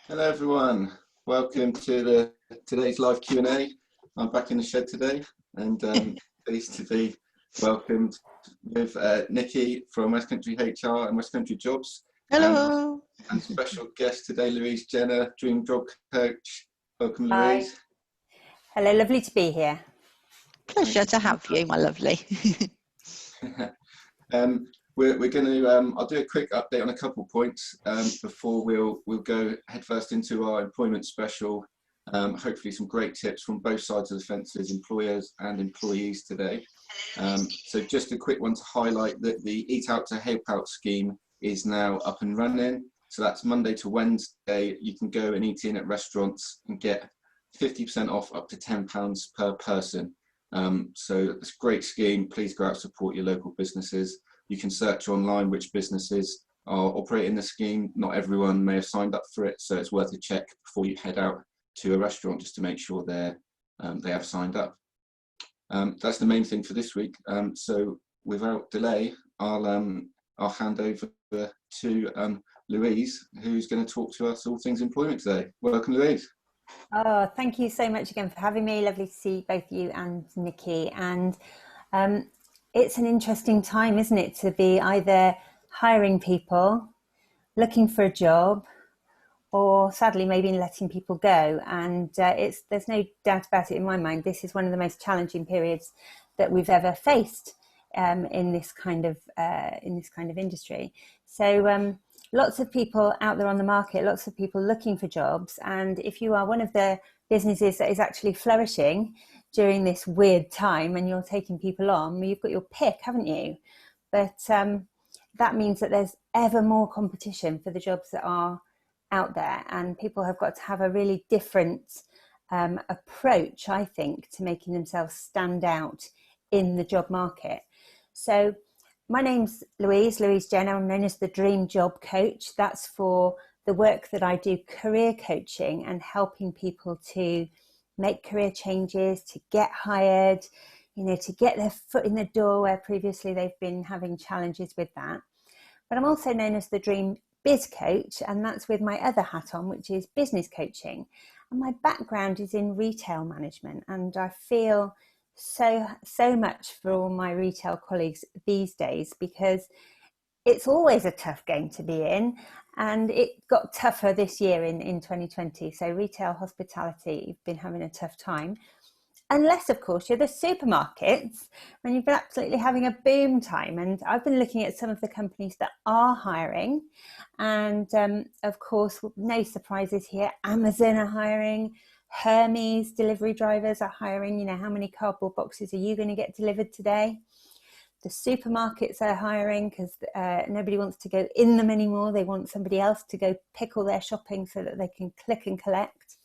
Hello everyone, welcome to today's live Q&A. I'm back in the shed today and pleased to be welcomed with Nicki from West Country HR and West Country Jobs. Hello. And special guest today, Louise Jenner, Dream Job Coach. Welcome, Hi. Louise. Hello, lovely to be here. Pleasure to have you, my lovely. We're going to, I'll do a quick update on a couple points before we'll go headfirst into our employment special. Hopefully some great tips from both sides of the fences, employers and employees today. So just a quick one to highlight that the Eat Out to Help Out scheme is now up and running. So that's Monday to Wednesday. You can go and eat in at restaurants and get 50% off up to £10 per person. So it's a great scheme. Please go out and support your local businesses. You can search online which businesses are operating the scheme. Not everyone may have signed up for it, so it's worth a check before you head out to a restaurant just to make sure they have signed up. That's the main thing for this week. So without delay, I'll hand over to Louise, who's going to talk to us all things employment today. Welcome, Louise. Oh, thank you so much again for having me. Lovely to see both you and Nicki. And it's an interesting time, isn't it, to be either hiring people, looking for a job, or sadly maybe letting people go. And there's no doubt about it in my mind. This is one of the most challenging periods that we've ever faced in this kind of industry. So lots of people out there on the market, lots of people looking for jobs. And if you are one of the businesses that is actually flourishing during this weird time and you're taking people on, you've got your pick, haven't you? But that means that there's ever more competition for the jobs that are out there, and people have got to have a really different approach, I think, to making themselves stand out in the job market. So my name's Louise Jenner. I'm known as the Dream Job Coach. That's for the work that I do, career coaching and helping people to make career changes, to get hired, to get their foot in the door where previously they've been having challenges with that. But I'm also known as the Dream Biz Coach, and that's with my other hat on, which is business coaching. And my background is in retail management, and I feel so much for all my retail colleagues these days, because it's always a tough game to be in, and it got tougher this year in 2020. So retail hospitality, you've been having a tough time, unless of course you're the supermarkets, when you've been absolutely having a boom time. And I've been looking at some of the companies that are hiring, and of course, no surprises here, Amazon are hiring, Hermes delivery drivers are hiring. How many cardboard boxes are you going to get delivered today? The supermarkets are hiring because nobody wants to go in them anymore. They want somebody else to go pick all their shopping so that they can click and collect.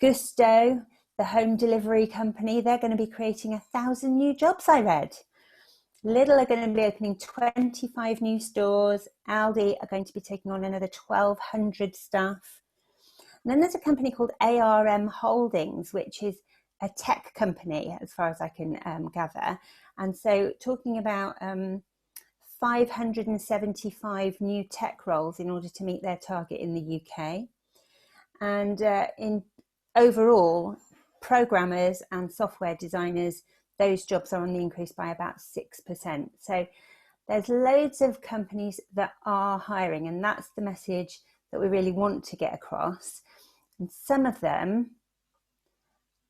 Gusto, the home delivery company, they're going to be creating 1,000 new jobs, I read. Lidl are going to be opening 25 new stores. Aldi are going to be taking on another 1,200 staff. And then there's a company called ARM Holdings, which is a tech company, as far as I can gather. And so talking about 575 new tech roles in order to meet their target in the UK. And in overall, programmers and software designers, those jobs are on the increase by about 6%. So there's loads of companies that are hiring, and that's the message that we really want to get across. And some of them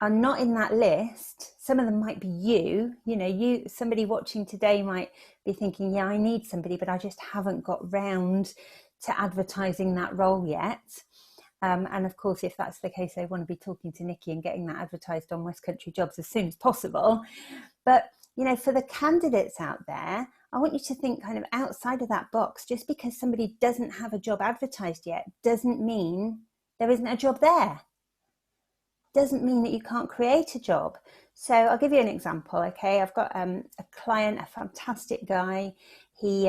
are not in that list. Some of them might be somebody watching today might be thinking, yeah, I need somebody, but I just haven't got round to advertising that role yet. And of course, if that's the case, I want to be talking to Nicki and getting that advertised on West Country Jobs as soon as possible. But, for the candidates out there, I want you to think kind of outside of that box. Just because somebody doesn't have a job advertised yet doesn't mean there isn't a job there. Doesn't mean that you can't create a job. So I'll give you an example. Okay, I've got a client, a fantastic guy. He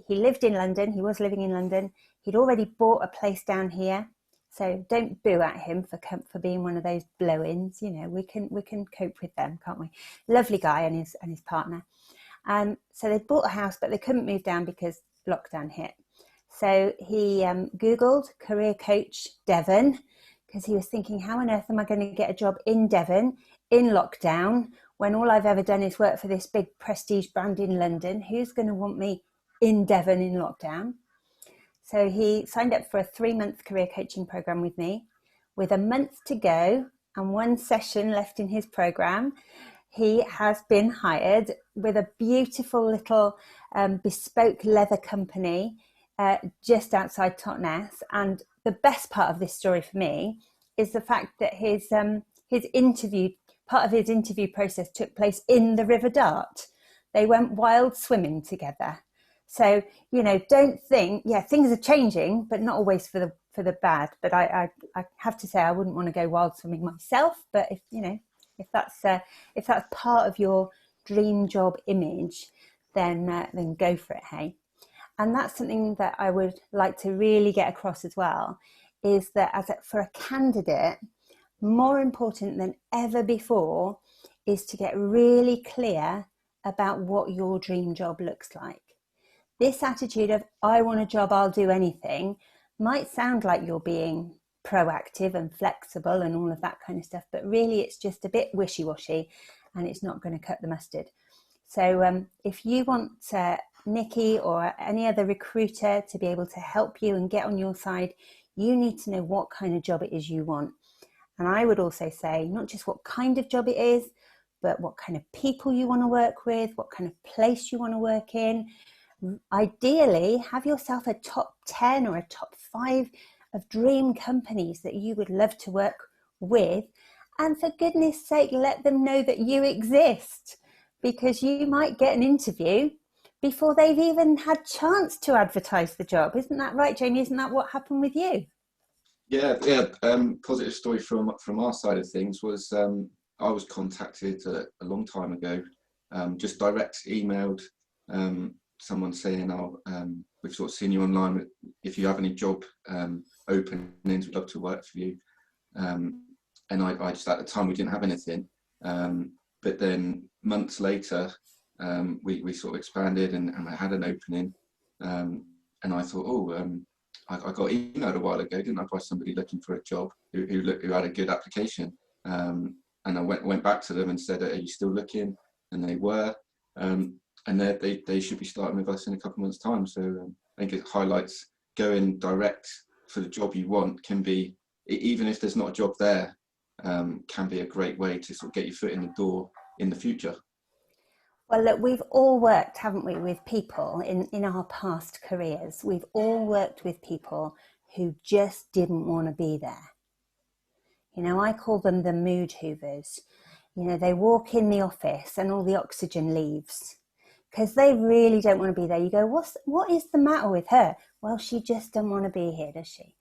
lived in London. He was living in London. He'd already bought a place down here. So don't boo at him for being one of those blow-ins. We can cope with them, can't we? Lovely guy and his partner. So they bought a house, but they couldn't move down because lockdown hit. So he Googled career coach Devon, because he was thinking, how on earth am I going to get a job in Devon in lockdown when all I've ever done is work for this big prestige brand in London? Who's going to want me in Devon in lockdown? So he signed up for a 3-month career coaching program with me. With a month to go and 1 session left in his program, he has been hired with a beautiful little bespoke leather company just outside Totnes. And the best part of this story for me is the fact that his part of his interview process took place in the River Dart. They went wild swimming together. So, don't think, things are changing, but not always for the bad. But I have to say, I wouldn't want to go wild swimming myself. But if that's part of your dream job image, then go for it, hey. And that's something that I would like to really get across as well, is that for a candidate, more important than ever before is to get really clear about what your dream job looks like. This attitude of, I want a job, I'll do anything, might sound like you're being proactive and flexible and all of that kind of stuff, but really it's just a bit wishy-washy and it's not going to cut the mustard. So if you want Nicki or any other recruiter to be able to help you and get on your side, you need to know what kind of job it is you want. And I would also say, not just what kind of job it is, but what kind of people you want to work with, what kind of place you want to work in. Ideally, have yourself a top 10 or a top 5 of dream companies that you would love to work with. And for goodness sake, let them know that you exist, because you might get an interview before they've even had chance to advertise the job. Isn't that right, Jamie? Isn't that what happened with you? Yeah. Positive story from our side of things was I was contacted a long time ago, just direct emailed someone saying, we've sort of seen you online. If you have any job openings, we'd love to work for you. And I just, at the time, we didn't have anything. But then months later, we sort of expanded and I had an opening. And I thought, I got emailed a while ago, didn't I, by somebody looking for a job who had a good application. And I went back to them and said, are you still looking? And they were. And they should be starting with us in a couple of months' time. So I think it highlights going direct for the job you want can be, even if there's not a job there, can be a great way to sort of get your foot in the door in the future. Well, look, we've all worked, haven't we, with people in our past careers. We've all worked with people who just didn't want to be there. I call them the mood hoovers. They walk in the office and all the oxygen leaves because they really don't want to be there. You go, what is the matter with her? Well, she just doesn't want to be here, does she?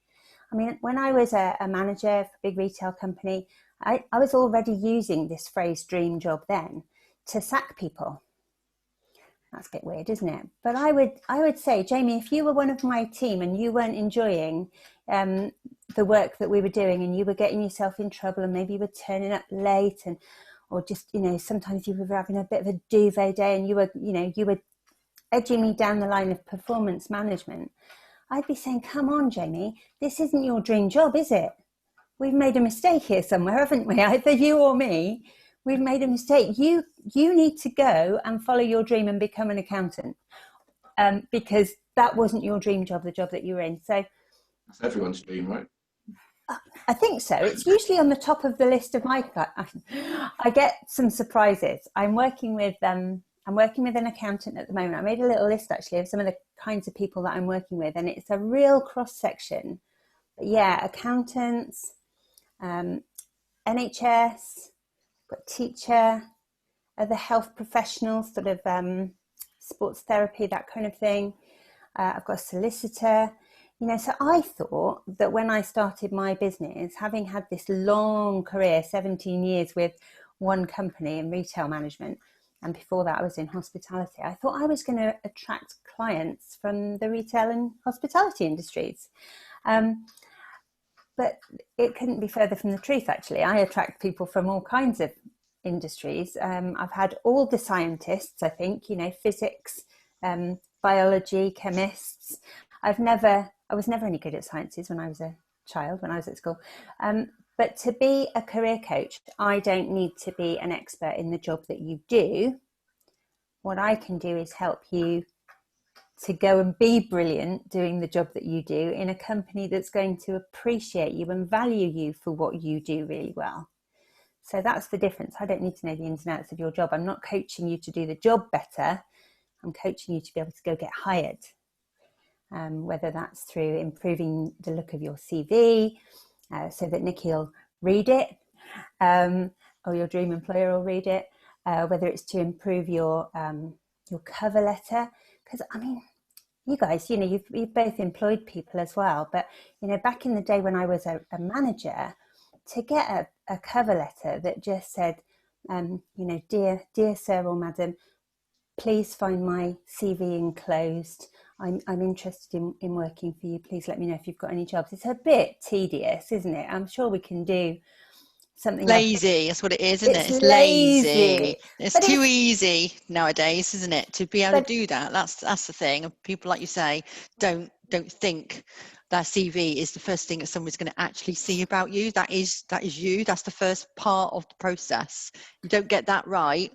I mean, when I was a manager for a big retail company, I was already using this phrase dream job then to sack people. That's a bit weird, isn't it? But I would say, Jamie, if you were one of my team and you weren't enjoying the work that we were doing and you were getting yourself in trouble and maybe you were turning up late or just, sometimes you were having a bit of a duvet day and you were edging me down the line of performance management, I'd be saying, come on, Jamie, this isn't your dream job, is it? We've made a mistake here somewhere, haven't we? Either you or me. We've made a mistake. You need to go and follow your dream and become an accountant, because that wasn't your dream job, the job that you were in. So that's everyone's dream, right? I think so. It's usually on the top of the list of my. I get some surprises. I'm working with an accountant at the moment. I made a little list actually of some of the kinds of people that I'm working with, and it's a real cross section. But yeah, accountants, NHS. Got teacher, other health professionals, sort of sports therapy, that kind of thing. I've got a solicitor, so I thought that when I started my business, having had this long career, 17 years with one company in retail management, and before that I was in hospitality, I thought I was going to attract clients from the retail and hospitality industries. But it couldn't be further from the truth, actually. I attract people from all kinds of industries. I've had all the scientists, I think, physics, biology, chemists. I was never any good at sciences when I was a child, when I was at school. But to be a career coach, I don't need to be an expert in the job that you do. What I can do is help you to go and be brilliant doing the job that you do in a company that's going to appreciate you and value you for what you do really well. So that's the difference. I don't need to know the ins and outs of your job. I'm not coaching you to do the job better. I'm coaching you to be able to go get hired. Whether that's through improving the look of your CV so that Nicki will read it, or your dream employer will read it, whether it's to improve your cover letter. Because, I mean, you guys, you know, you've both employed people as well. But, you know, back in the day when I was a manager, to get a cover letter that just said, you know, dear sir or madam, please find my CV enclosed. I'm interested in working for you. Please let me know if you've got any jobs. It's a bit tedious, isn't it? I'm sure we can do something Lazy, that's what it is, isn't it? It's It's lazy. It's but too easy nowadays, isn't it, to be able to do that? That's the thing. And people, like you say, don't think that CV is the first thing that someone's going to actually see about you. That is you. That's the first part of the process. You don't get that right,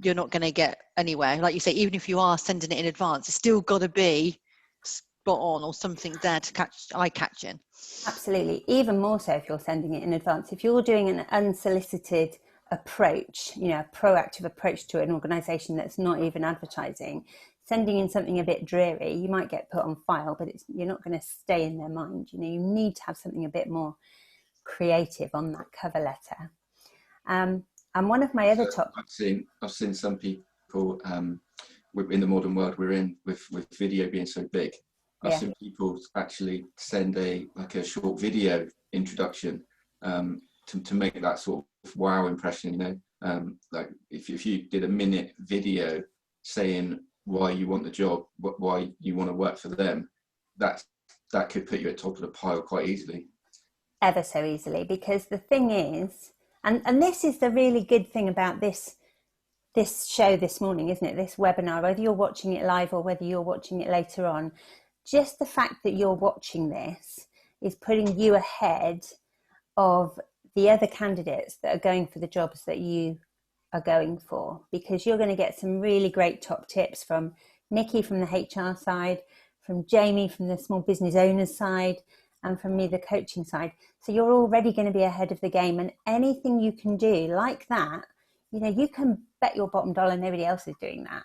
you're not going to get anywhere. Like you say, even if you are sending it in advance, it's still got to be spot on or something there to catch eye-catching. Absolutely. Even more so if you're sending it in advance. If you're doing an unsolicited approach, you know, a proactive approach to an organisation that's not even advertising, sending in something a bit dreary, you might get put on file, but you're not going to stay in their mind. You know, you need to have something a bit more creative on that cover letter. And one of my other top... I've seen some people in the modern world we're in, with video being so big, I've seen people actually send a short video introduction to make that sort of wow impression, you know. Like if you did a minute video saying why you want the job, why you want to work for them, that could put you at top of the pile quite easily. Ever so easily, because the thing is, and this is the really good thing about this show this morning, isn't it? This webinar, whether you're watching it live or whether you're watching it later on, just the fact that you're watching this is putting you ahead of the other candidates that are going for the jobs that you are going for, because you're going to get some really great top tips from Nicki from the HR side, from Jamie from the small business owners side, and from me, the coaching side. So you're already going to be ahead of the game, and anything you can do like that, you know, you can bet your bottom dollar nobody else is doing that.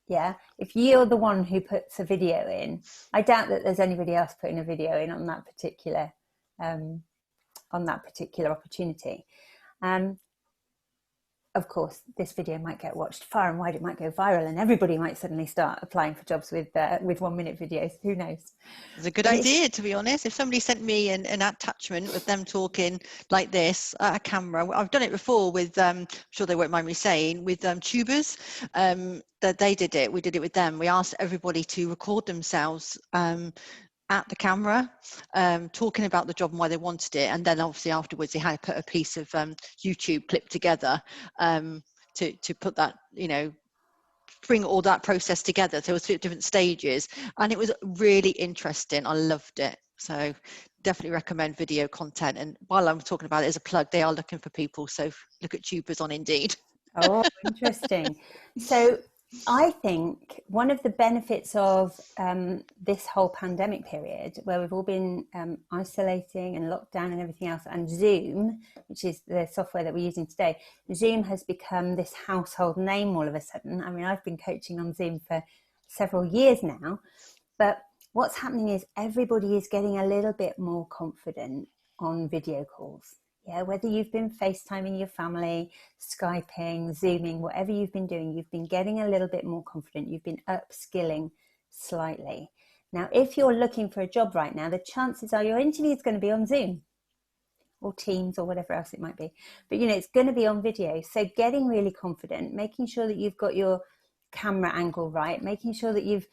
Yeah, if you're the one who puts a video in, I doubt that there's anybody else putting a video in on that particular opportunity. Of course, this video might get watched far and wide. It might go viral, and everybody might suddenly start applying for jobs with 1 minute videos. Who knows? It's a good idea, to be honest. If somebody sent me an attachment with them talking like this at a camera, I've done it before with, I'm sure they won't mind me saying, with tubers. That they did it. We did it with them. We asked everybody to record themselves at the camera, talking about the job and why they wanted it, and then obviously afterwards they had to put a piece of YouTube clip together to put that, you know, bring all that process together. So it was different stages, and it was really interesting. I loved it. So definitely recommend video content. And while I'm talking about it as a plug, they are looking for people, so look at tubers on Indeed. Oh, interesting. So I think one of the benefits of this whole pandemic period, where we've all been isolating and locked down and everything else, and Zoom, which is the software that we're using today, Zoom has become this household name all of a sudden. I mean, I've been coaching on Zoom for several years now, but what's happening is everybody is getting a little bit more confident on video calls. Yeah, whether you've been FaceTiming your family, Skyping, Zooming, whatever you've been doing, you've been getting a little bit more confident. You've been upskilling slightly. Now, if you're looking for a job right now, the chances are your interview is going to be on Zoom or Teams or whatever else it might be. But, you know, it's going to be on video. So getting really confident, making sure that you've got your camera angle right, making sure that you've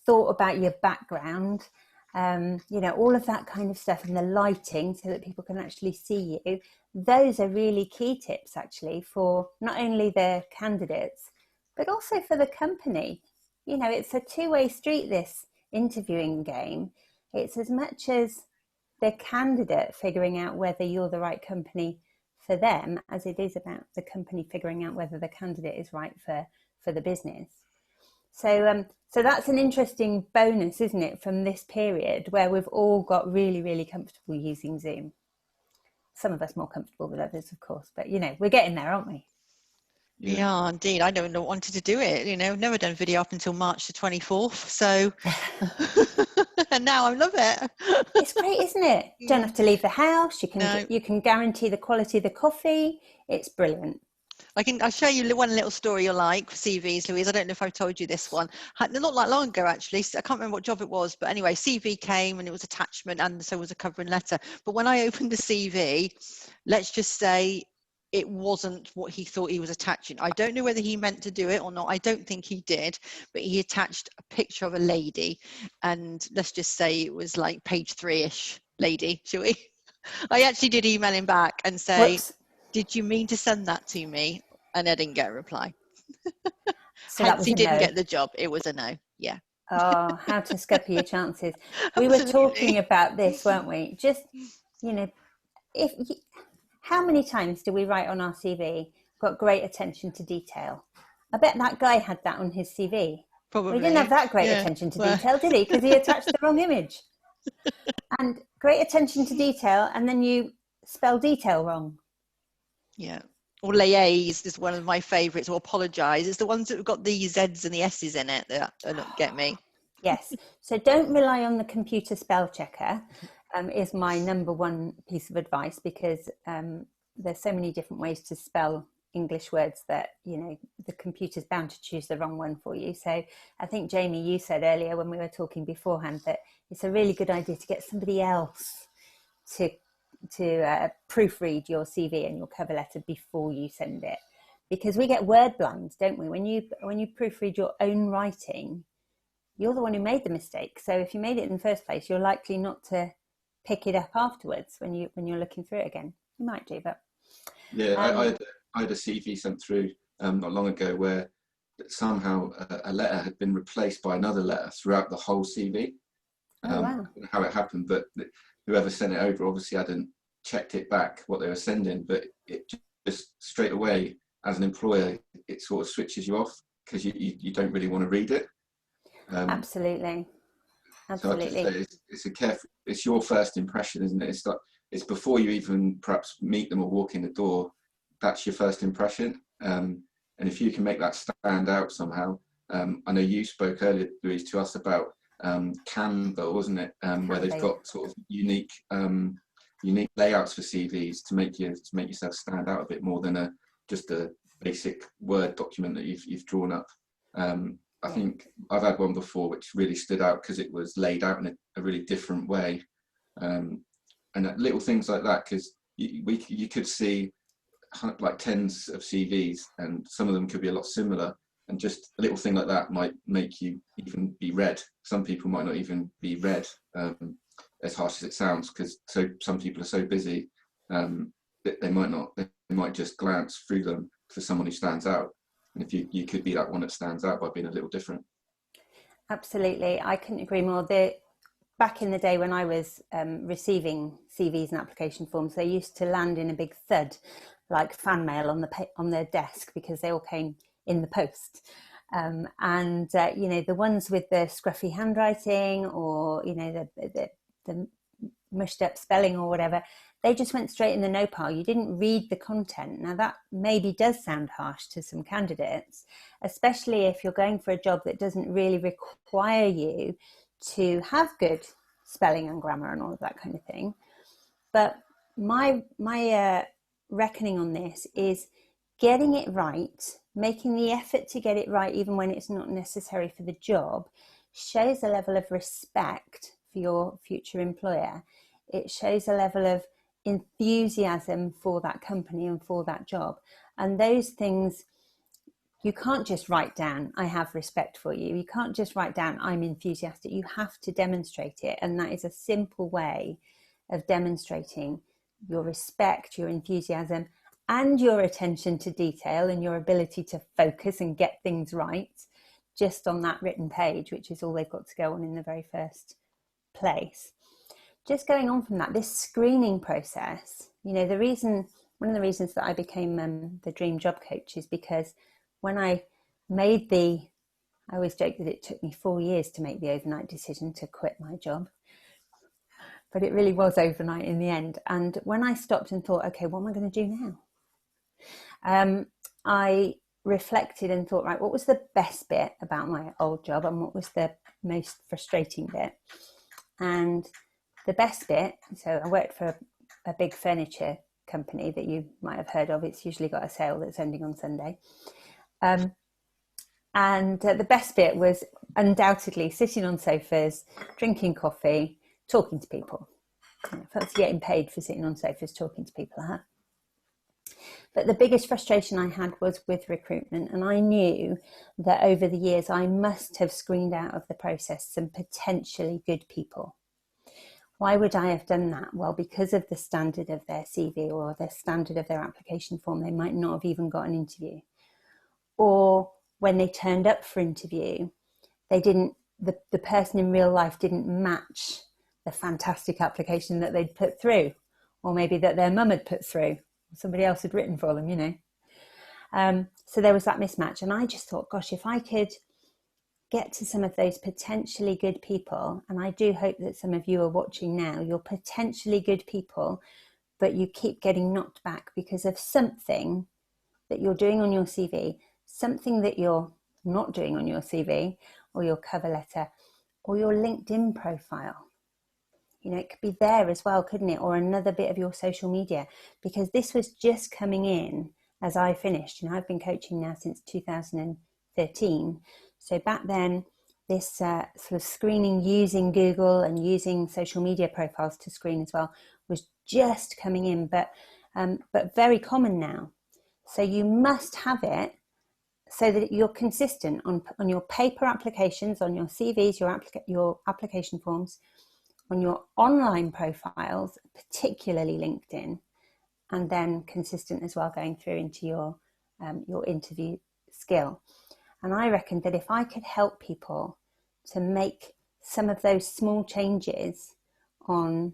thought about your background, you know, all of that kind of stuff, and the lighting so that people can actually see you. Those are really key tips actually for not only the candidates, but also for the company. You know, it's a two-way street, this. interviewing game, it's as much as the candidate figuring out whether you're the right company for them as it is about the company figuring out whether the candidate is right for the business. So that's an interesting bonus, isn't it, from this period where we've all got really, really comfortable using Zoom. Some of us more comfortable than others, of course, but we're getting there, aren't we? Yeah, indeed. I never wanted to do it. Never done video up until March the 24th. So, and now I love it. It's great, isn't it? Don't have to leave the house. You can guarantee the quality of the coffee. It's brilliant. I'll show you one little story you'll like for CVs, Louise. I don't know if I've told you this one. Not like long ago, actually. I can't remember what job it was, but anyway, CV came and it was attachment, and so was a covering letter. But when I opened the CV, let's just say it wasn't what he thought he was attaching. I don't know whether he meant to do it or not. I don't think he did, but he attached a picture of a lady, and let's just say it was like page 3-ish lady, shall we? I actually did email him back and say, Whoops. Did you mean to send that to me? And I didn't get a reply. So Hence, he didn't no. get the job. It was a no. Yeah. Oh, how to scupper your chances. We were talking about this, weren't we? Just, how many times do we write on our CV, got great attention to detail? I bet that guy had that on his CV. Probably. Well, he didn't have that great attention to detail, did he? Because he attached the wrong image. And great attention to detail, and then you spell detail wrong. Yeah. Or liaise is one of my favourites, or apologise. It's the ones that have got the Z's and the S's in it that don't get me. Yes. So don't rely on the computer spell checker, is my number one piece of advice, because there's so many different ways to spell English words that, the computer's bound to choose the wrong one for you. So I think, Jamie, you said earlier when we were talking beforehand that it's a really good idea to get somebody else to proofread your CV and your cover letter before you send it, because we get word blind, don't we? When you proofread your own writing, you're the one who made the mistake. So if you made it in the first place, you're likely not to pick it up afterwards when you're looking through it again. You might do, but I had a CV sent through not long ago where somehow a letter had been replaced by another letter throughout the whole CV. Wow. I don't know how it happened, but whoever sent it over obviously hadn't checked it back what they were sending, but it just straight away, as an employer, it sort of switches you off because you don't really want to read it. Absolutely. So I just say it's your first impression, isn't it? It's before you even perhaps meet them or walk in the door. That's your first impression, and if you can make that stand out somehow. I know you spoke earlier, Louise, to us about Canva, wasn't it? Where they've got sort of unique layouts for CVs to make yourself stand out a bit more than just a basic Word document that you've drawn up. I think I've had one before which really stood out because it was laid out in a really different way, and little things like that, because you could see like tens of CVs and some of them could be a lot similar, and just a little thing like that might make you even be read. Some people might not even be read, as harsh as it sounds, because some people are so busy that they might just glance through them for someone who stands out. And if you could be that one that stands out by being a little different. Absolutely, I couldn't agree more. Back in the day when I was receiving CVs and application forms, they used to land in a big thud, like fan mail on their desk, because they all came in the post. The ones with the scruffy handwriting, or the mushed up spelling or whatever, they just went straight in the no pile. You didn't read the content. Now that maybe does sound harsh to some candidates, especially if you're going for a job that doesn't really require you to have good spelling and grammar and all of that kind of thing. But my reckoning on this is getting it right, making the effort to get it right even when it's not necessary for the job, shows a level of respect for your future employer. It shows a level of enthusiasm for that company and for that job. And those things, you can't just write down, I have respect for you. You can't just write down, I'm enthusiastic. You have to demonstrate it. And that is a simple way of demonstrating your respect, your enthusiasm, and your attention to detail and your ability to focus and get things right just on that written page, which is all they've got to go on in the very first place. Just going on from that, this screening process, you know, one of the reasons that I became the dream job coach is because when I made I always joke that it took me 4 years to make the overnight decision to quit my job, but it really was overnight in the end. And when I stopped and thought, okay, what am I going to do now? I reflected and thought, right, what was the best bit about my old job and what was the most frustrating bit? And the best bit, so I worked for a big furniture company that you might have heard of. It's usually got a sale that's ending on Sunday. And the best bit was undoubtedly sitting on sofas, drinking coffee, talking to people. Fancy getting paid for sitting on sofas, talking to people, huh? But the biggest frustration I had was with recruitment. And I knew that over the years, I must have screened out of the process some potentially good people. Why would I have done that? Well, because of the standard of their CV or the standard of their application form, they might not have even got an interview. Or when they turned up for interview, the person in real life didn't match the fantastic application that they'd put through, or maybe that their mum had put through, somebody else had written for them, you know. So there was that mismatch. And I just thought, gosh, if I could get to some of those potentially good people, and I do hope that some of you are watching now, you're potentially good people, but you keep getting knocked back because of something that you're doing on your CV, something that you're not doing on your CV or your cover letter or your LinkedIn profile. You know, it could be there as well, couldn't it? Or another bit of your social media, because this was just coming in as I finished. You know, I've been coaching now since 2013. So back then, this sort of screening using Google and using social media profiles to screen as well was just coming in, but very common now. So you must have it so that you're consistent on your paper applications, on your CVs, your application forms, on your online profiles, particularly LinkedIn, and then consistent as well going through into your interview skill. And I reckon that if I could help people to make some of those small changes on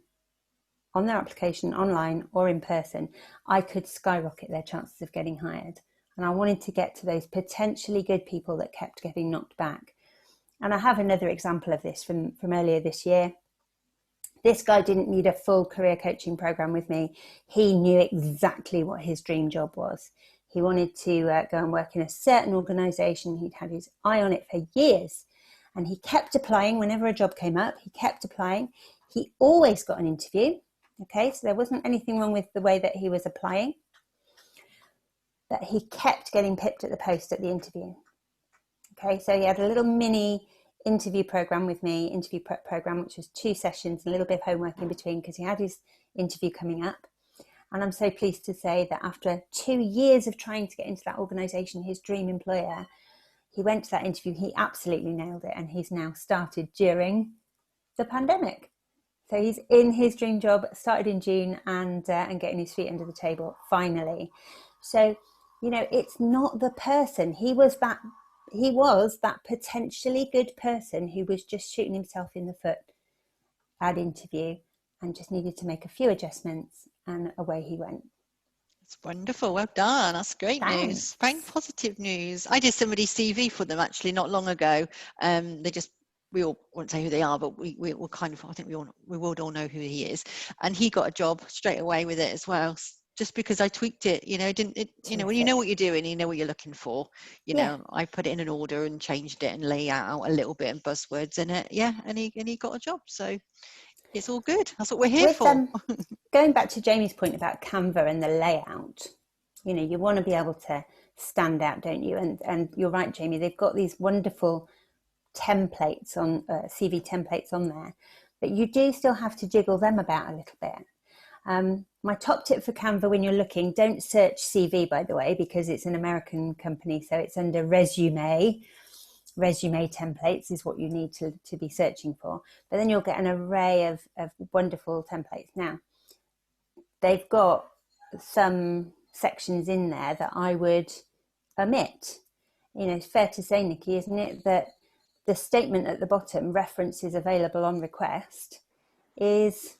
their application online or in person, I could skyrocket their chances of getting hired. And I wanted to get to those potentially good people that kept getting knocked back. And I have another example of this from earlier this year. This guy didn't need a full career coaching program with me. He knew exactly what his dream job was. He wanted to go and work in a certain organisation. He'd had his eye on it for years. And he kept applying whenever a job came up. He kept applying. He always got an interview. Okay, so there wasn't anything wrong with the way that he was applying. But he kept getting pipped at the post at the interview. Okay, so he had a little mini interview program with me, interview prep program, which was 2 sessions, a little bit of homework in between because he had his interview coming up. And I'm so pleased to say that after 2 years of trying to get into that organisation, his dream employer, he went to that interview, he absolutely nailed it, and he's now started during the pandemic. So he's in his dream job, started in June, and getting his feet under the table finally. So, you know, it's not the person. He was that potentially good person who was just shooting himself in the foot at interview and just needed to make a few adjustments, and away he went. It's wonderful. Well done. That's great news. Very positive news. I did somebody's CV for them actually not long ago. We all won't say who they are, but we will kind of, I think we would all know who he is. And he got a job straight away with it as well. Just because I tweaked it, you know, when you know what you're doing, you know what you're looking for, you know, I put it in an order and changed it and lay out a little bit and buzzwords in it. Yeah. And he got a job. So it's all good. That's what we're here for. Going back to Jamie's point about Canva and the layout, you know, you want to be able to stand out, don't you? And you're right, Jamie, they've got these wonderful templates on CV templates on there, but you do still have to jiggle them about a little bit. My top tip for Canva when you're looking, don't search CV, by the way, because it's an American company, so it's under resume templates is what you need to be searching for. But then you'll get an array of wonderful templates. Now, they've got some sections in there that I would omit. it's fair to say, Nicki, isn't it, that the statement at the bottom, references available on request, is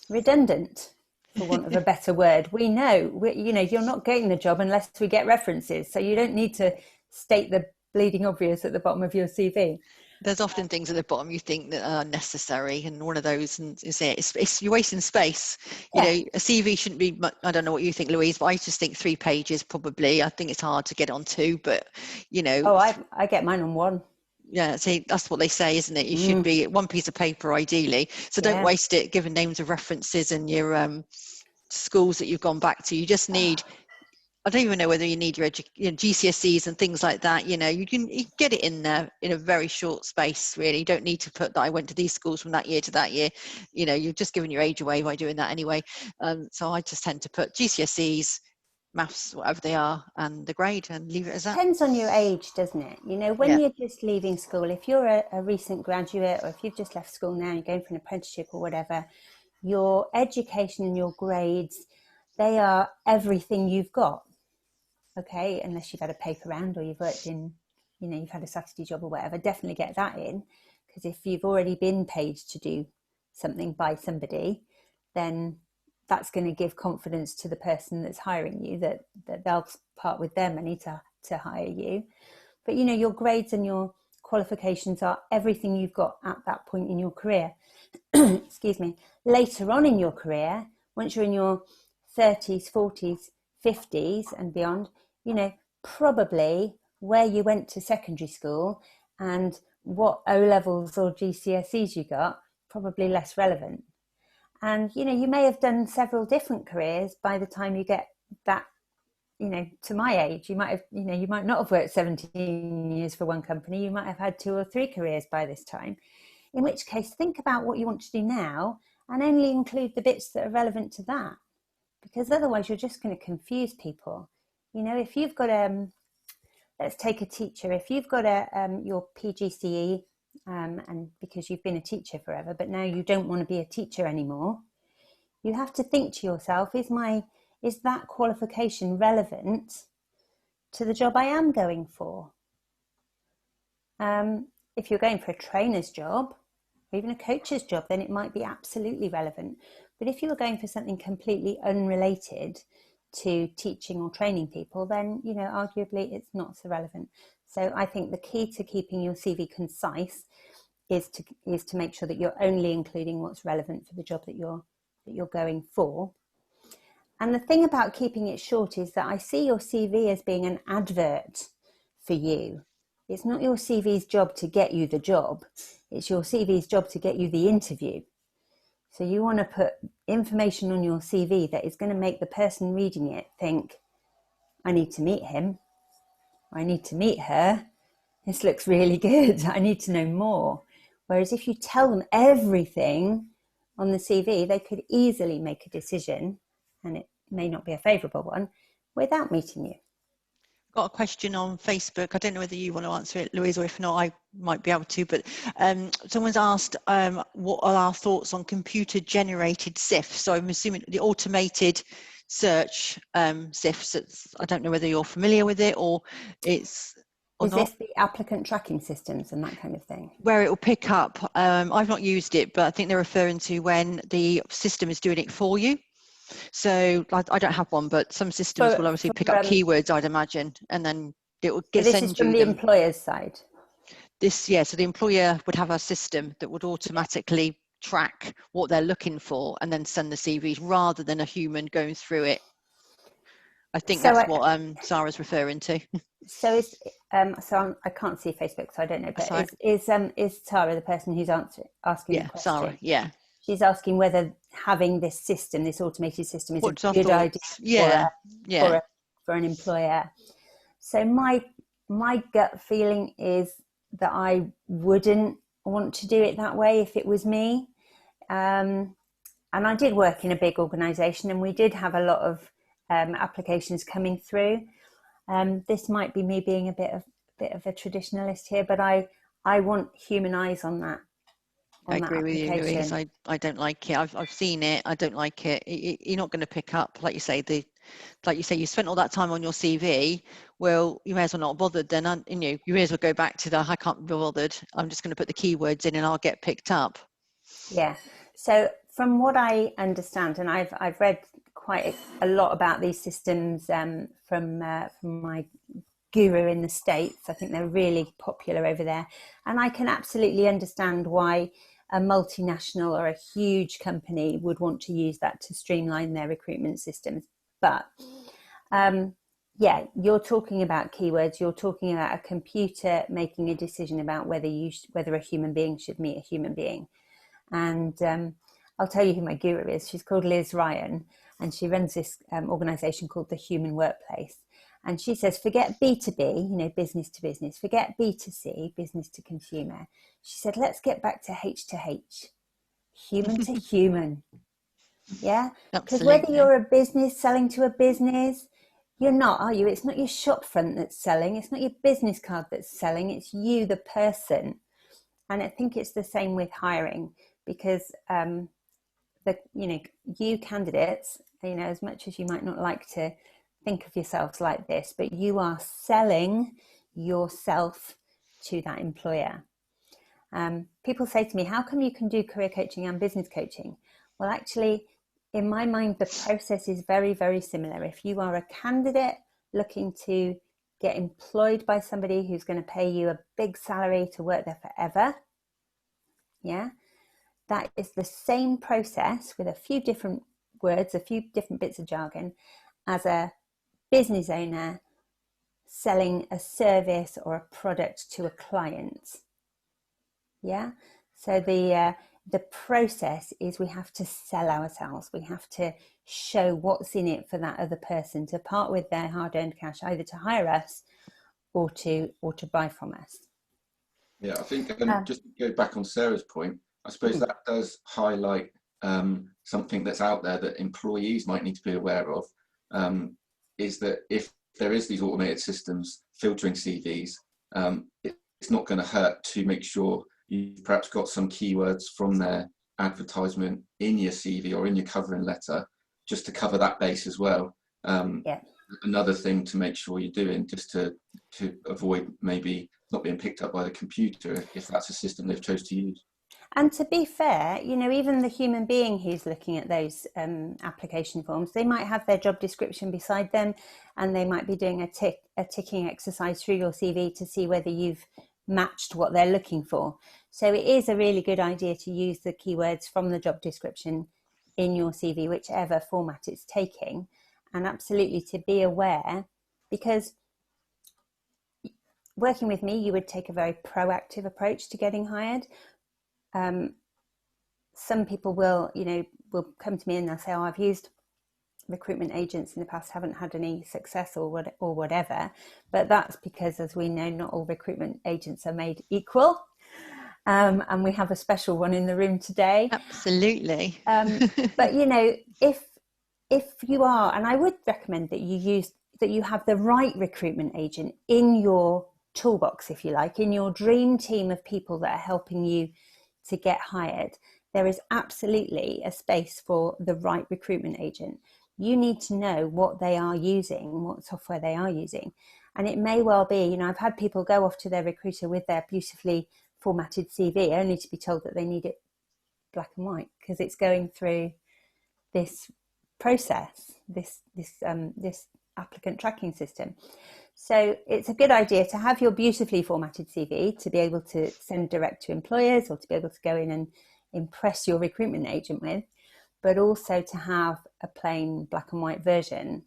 redundant, for want of a better word. We know, you're not getting the job unless we get references. So you don't need to state the bleeding obvious at the bottom of your CV. There's often things at the bottom you think that are necessary, and one of those is it's you're wasting space. Yeah. A CV shouldn't be much. I don't know what you think, Louise, but I just think 3 pages probably. I think it's hard to get on 2, but I get mine on 1. Yeah, see, that's what they say, isn't it? You should be 1 piece of paper ideally. So don't waste it giving names of references and your schools that you've gone back to. You just need, I don't even know whether you need your GCSEs and things like that. You can get it in there in a very short space, really. You don't need to put that I went to these schools from that year to that year. You're just giving your age away by doing that anyway. So I just tend to put GCSEs, maths, whatever they are, and the grade, and leave it as that. Depends on your age, doesn't it? When you're just leaving school, if you're a recent graduate, or if you've just left school now, you're going for an apprenticeship or whatever, your education and your grades, they are everything you've got. Okay, unless you've had a paper round or you've worked in, you've had a Saturday job or whatever, definitely get that in. Because if you've already been paid to do something by somebody, then that's going to give confidence to the person that's hiring you that they'll part with their money to hire you. But your grades and your qualifications are everything you've got at that point in your career. Excuse me. Later on in your career, once you're in your 30s, 40s, 50s and beyond, probably where you went to secondary school and what O-levels or GCSEs you got, probably less relevant. And, you may have done several different careers by the time you get that, to my age. You might have, you might not have worked 17 years for one company. You might have had 2 or 3 careers by this time. In which case, think about what you want to do now and only include the bits that are relevant to that. Because otherwise you're just going to confuse people. If you've got, let's take a teacher. If you've got your PGCE, and because you've been a teacher forever, but now you don't want to be a teacher anymore, you have to think to yourself, is that qualification relevant to the job I am going for? If you're going for a trainer's job or even a coach's job, then it might be absolutely relevant. But if you're going for something completely unrelated to teaching or training people, then, arguably it's not so relevant. So I think the key to keeping your CV concise is to make sure that you're only including what's relevant for the job that you're going for. And the thing about keeping it short is that I see your CV as being an advert for you. It's not your CV's job to get you the job. It's your CV's job to get you the interview. So you want to put information on your CV that is going to make the person reading it think, I need to meet him, or I need to meet her. This looks really good. I need to know more. Whereas if you tell them everything on the CV, they could easily make a decision, and it may not be a favourable one, without meeting you. Got a question on Facebook. I don't know whether you want to answer it, Louise, or if not, I might be able to. But someone's asked, what are our thoughts on computer-generated SIFs? So I'm assuming the automated search SIFs. I don't know whether you're familiar with it or it's. Is this the applicant tracking systems and that kind of thing? Where it will pick up. I've not used it, but I think they're referring to when the system is doing it for you. So I don't have one, but some systems will obviously pick up keywords, I'd imagine, and then it will send you them. This is from the employer's side? So the employer would have a system that would automatically track what they're looking for and then send the CVs rather than a human going through it. I think that's what Sarah's referring to. So I can't see Facebook, so I don't know. But is Sarah the person who's asking the question? Sarah, yeah. She's asking whether having this system, this automated system, is a good idea for an employer. So my gut feeling is that I wouldn't want to do it that way if it was me. And I did work in a big organisation, and we did have a lot of applications coming through. This might be me being a bit of a traditionalist here, but I want human eyes on that. I agree with you, Louise. I don't like it. I've seen it. I don't like it. You're not going to pick up, like you say, the like you say, you spent all that time on your CV. Well, you may as well not bothered then, you may as well go back to I can't be bothered. I'm just going to put the keywords in and I'll get picked up. Yeah. So from what I understand, and I've read quite a lot about these systems from my guru in the States. I think they're really popular over there, and I can absolutely understand why a multinational or a huge company would want to use that to streamline their recruitment systems. But yeah, you're talking about keywords. You're talking about a computer making a decision about whether a human being should meet a human being. And I'll tell you who my guru is. She's called Liz Ryan, and she runs this organization called the Human Workplace. And she says, forget B2B, business to business, forget B2C, business to consumer. She said, let's get back to H to H, human to human. Yeah, because whether you're a business selling to a business, you're not, are you? It's not your shop front that's selling. It's not your business card that's selling. It's you, the person. And I think it's the same with hiring, because you candidates, as much as you might not like to think of yourselves like this, but you are selling yourself to that employer. People say to me, how come you can do career coaching and business coaching? Well, actually, in my mind, the process is very, very similar. If you are a candidate looking to get employed by somebody who's going to pay you a big salary to work there forever, yeah, that is the same process with a few different words, a few different bits of jargon, as a business owner selling a service or a product to a client. Yeah, so the process is we have to sell ourselves. We have to show what's in it for that other person to part with their hard-earned cash, either to hire us or to buy from us. Yeah, I think just to go back on Sarah's point, I suppose that does highlight something that's out there that employees might need to be aware of, is that if there is these automated systems filtering CVs, it's not going to hurt to make sure you've perhaps got some keywords from their advertisement in your CV or in your covering letter, just to cover that base as well. Another thing to make sure you're doing, just to avoid maybe not being picked up by the computer if that's a system they've chose to use. And to be fair, even the human being who's looking at those application forms, they might have their job description beside them, and they might be doing a ticking exercise through your CV to see whether you've matched what they're looking for. So it is a really good idea to use the keywords from the job description in your CV, whichever format it's taking, and absolutely to be aware, because working with me, you would take a very proactive approach to getting hired. Some people will come to me and they'll say, oh, I've used recruitment agents in the past, haven't had any success or whatever. But that's because, as we know, not all recruitment agents are made equal. And we have a special one in the room today. Absolutely. But if you are, and I would recommend that you have the right recruitment agent in your toolbox, if you like, in your dream team of people that are helping you to get hired. There is absolutely a space for the right recruitment agent. You need to know what they are using, what software they are using. And it may well be, I've had people go off to their recruiter with their beautifully formatted CV only to be told that they need it black and white because it's going through this process, this applicant tracking system. So it's a good idea to have your beautifully formatted CV to be able to send direct to employers or to be able to go in and impress your recruitment agent with, but also to have a plain black and white version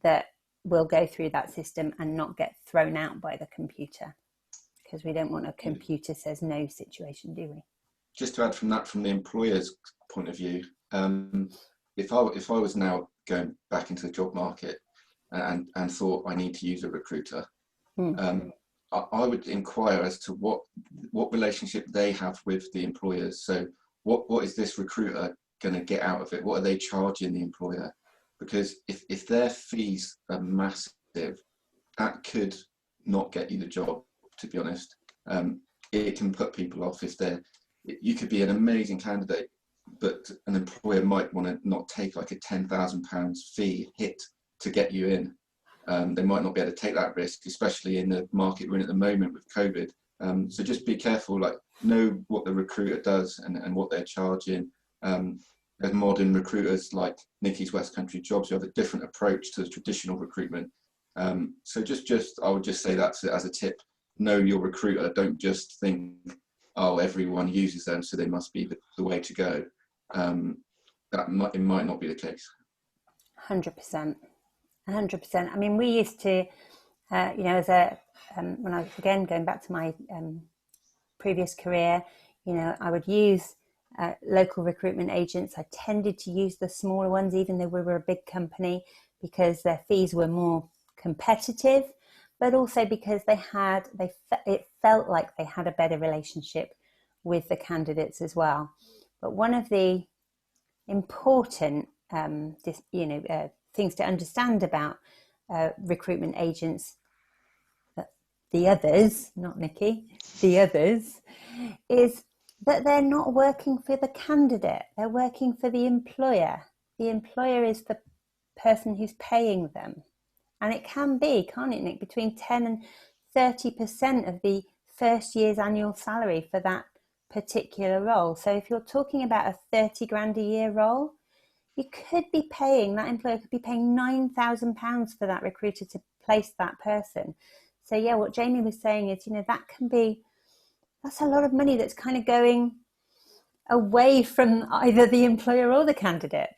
that will go through that system and not get thrown out by the computer, because we don't want a computer says no situation, do we? Just to add from the employer's point of view, if I was now going back into the job market and thought I need to use a recruiter, I would inquire as to what relationship they have with the employers. So what is this recruiter going to get out of it? What are they charging the employer? Because if their fees are massive, that could not get you the job, to be honest. It can put people off you could be an amazing candidate, but an employer might want to not take like a £10,000 fee hit to get you in. They might not be able to take that risk, especially in the market we're in at the moment with COVID. So just be careful, like know what the recruiter does and what they're charging. There's modern recruiters like Nicki's West Country Jobs who have a different approach to the traditional recruitment. So I would just say that as a tip, know your recruiter. Don't just think, oh, everyone uses them, so they must be the way to go. It might not be the case. 100%. 100%. I mean, we used to, as when I was, again, going back to my previous career, I would use local recruitment agents. I tended to use the smaller ones, even though we were a big company, because their fees were more competitive, but also because it felt like they had a better relationship with the candidates as well. But one of the important things to understand about recruitment agents, the others, not Nicki, the others, is that they're not working for the candidate, they're working for the employer. The employer is the person who's paying them. And it can be, can't it, Nick, between 10 and 30% of the first year's annual salary for that particular role. So if you're talking about a 30 grand a year role, that employer could be paying £9,000 for that recruiter to place that person. So yeah, what Jamie was saying is, that's a lot of money that's kind of going away from either the employer or the candidate.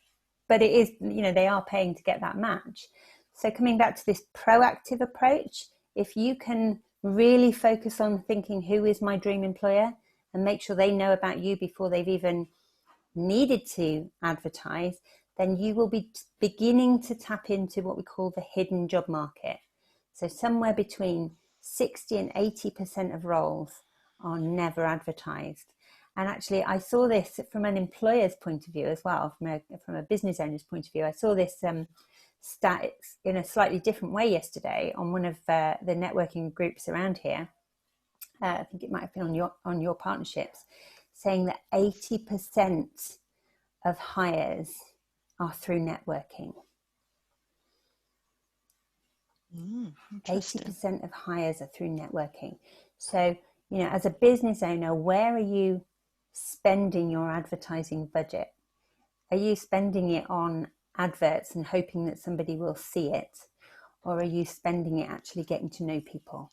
But it is, they are paying to get that match. So coming back to this proactive approach, if you can really focus on thinking, who is my dream employer, and make sure they know about you before they've even needed to advertise, then you will be beginning to tap into what we call the hidden job market. So somewhere between 60 and 80% of roles are never advertised. And actually, I saw this from an employer's point of view as well, from a business owner's point of view. I saw this stat in a slightly different way yesterday on one of the networking groups around here. I think it might have been on your partnerships, saying that 80% of hires are through networking. 80% of hires are through networking. So, as a business owner, where are you spending your advertising budget? Are you spending it on adverts and hoping that somebody will see it? Or are you spending it actually getting to know people?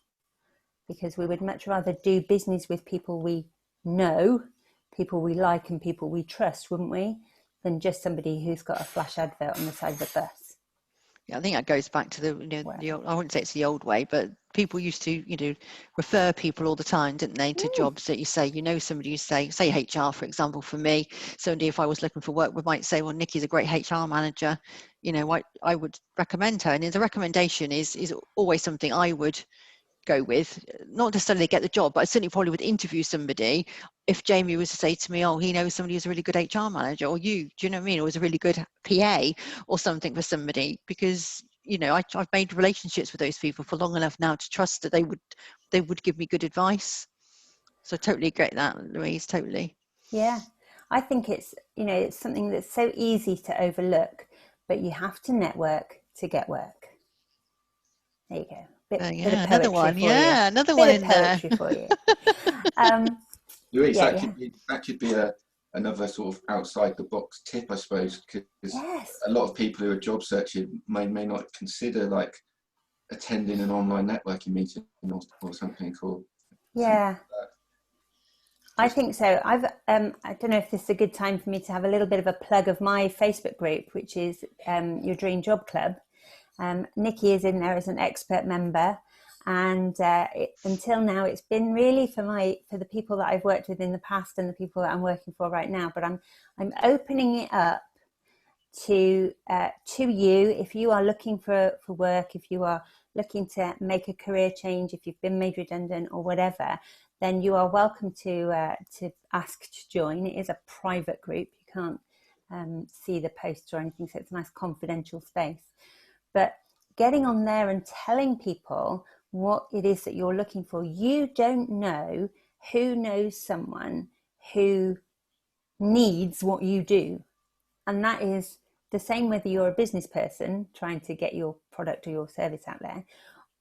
Because we would much rather do business with people we know, people we like and people we trust, wouldn't we? Than just somebody who's got a flash advert on the side of the bus. Yeah, I think that goes back to the I wouldn't say it's the old way, but people used to, refer people all the time, didn't they, to jobs that you say, somebody you say HR, for example, for me, somebody, if I was looking for work, we might say, well, Nicki's a great HR manager, I would recommend her. And the recommendation is always something I would go with, not necessarily get the job, but I certainly probably would interview somebody if Jamie was to say to me, oh, he knows somebody who's a really good HR manager, or do you know what I mean, or is a really good PA or something for somebody, because I've made relationships with those people for long enough now to trust that they would give me good advice. So I totally get that, Louise, totally. Yeah, I think it's it's something that's so easy to overlook, but you have to network to get work. There you go. Bit of another one. Yeah, another one in there. For you. Louise, that could be another sort of outside the box tip, I suppose, because a lot of people who are job searching may not consider like attending an online networking meeting or something called. Yeah. I think so. I don't know if this is a good time for me to have a little bit of a plug of my Facebook group, which is Your Dream Job Club. Nicki is in there as an expert member, and until now it's been really for the people that I've worked with in the past and the people that I'm working for right now. But I'm opening it up to you if you are looking for work, if you are looking to make a career change, if you've been made redundant or whatever, then you are welcome to ask to join. It is a private group. You can't see the posts or anything, so it's a nice confidential space. But getting on there and telling people what it is that you're looking for. You don't know who knows someone who needs what you do. And that is the same whether you're a business person trying to get your product or your service out there,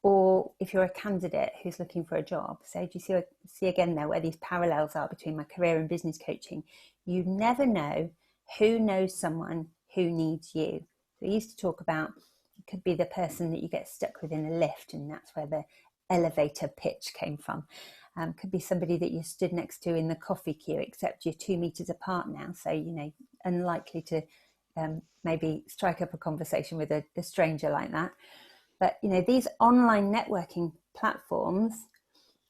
or if you're a candidate who's looking for a job. So do you see again there where these parallels are between my career and business coaching? You never know who knows someone who needs you. So we used to talk about, it could be the person that you get stuck with in a lift, and that's where the elevator pitch came from. Could be somebody that you stood next to in the coffee queue, except you're 2 meters apart now, so unlikely to maybe strike up a conversation with a stranger like that. But these online networking platforms,